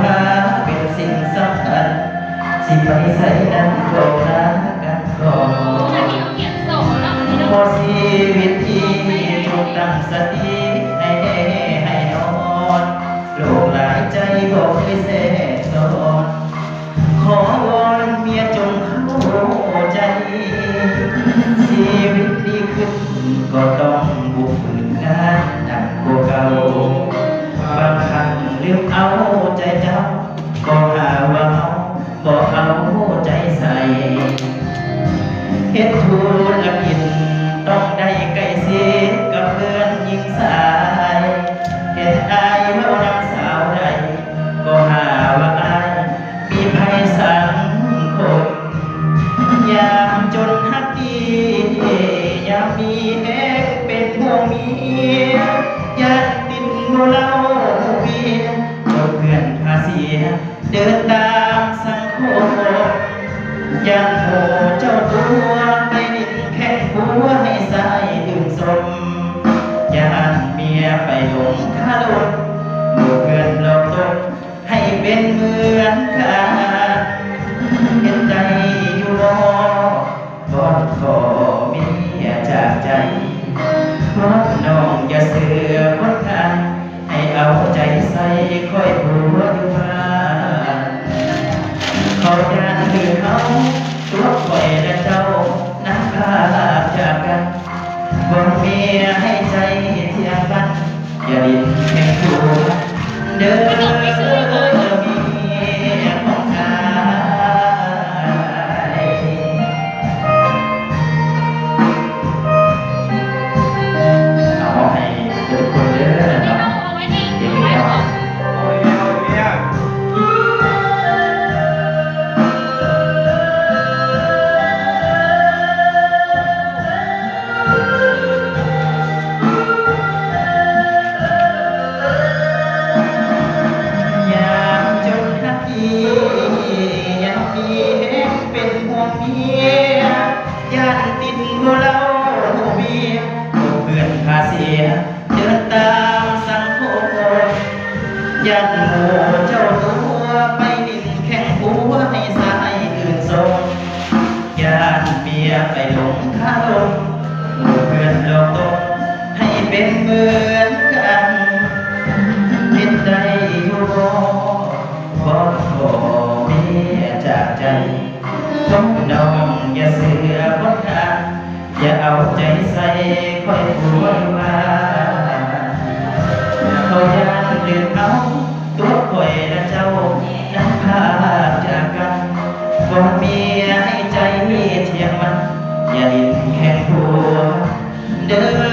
หาเป็นสิ่งสำคัญสิไปใส่นั้นก็รักกันก่อนพอชีวิตที่ถูกตั้งสติให้นอนโลกหลายใจบอกให้เสดนอนขอวอนเมียจงเข้าใจชีวิตดีขึ้นก็ต้องบุกฝืนงานหนักกว่าเก่าบางครั้งลืมเอาใจเจ้าก็หาว่าบอกเอาใจใส่เฮ็ดธุรกิจต้องได้ใกล้ชิดกับเพื่อนหญิงสายเฮ็ดอายเมาน้ำสาวใดก็หาว่าอายมีภัยสังคมยามจนฮักดียามมีแหกเป็นห่วงเมียญาติติดมูเล่าเบียเจ้าเพื่อนพาเสียเดินตามสังคมยันโหเจ้าตัวไปดินแค่หัวให้สายดื่มสมยานเมียไปหลงคาลมหมู่เพื่อนหลอกตนให้เป็นเหมือนกันเห็นใจอยู่บ่ขอเมียจากใจเพราะน้องอย่าเสือคนกันให้เอาใจใส่คอยผัวอยู่บ้านเขายานคือเขาตัวคอยและเจ้านักพาจากกันบอกเมียให้ใจเที่ยงกันอย่าดิ้นแข่งตัวเดินมีของกายเอาให้ทุกคนเด้อเนาะเดี๋ยวนี้เนาะยังมีเอ็เป็นห่วงเมียญาติติดหัวเล่าเมียเพื่อนพาเสียเดินตามสังคมยันโหเจ้าตัวไปดินแข่งหัวให้สายอื่นทรงญาติเมียไปหลงคาลมเพื่อนหลอกตนให้เป็นเหมือนกันคิดได้อยู่บอกขอเมียจากใจต้องน้องอย่าเสือคนกันอย่าเอาใจใส่คอยผัวว่าเขายานลืมเอาตัวคอยและเจ้านักพาจากกันบอกเมียให้ใจเที่ยงมันอย่าดิ้นแข่งผัวเดิน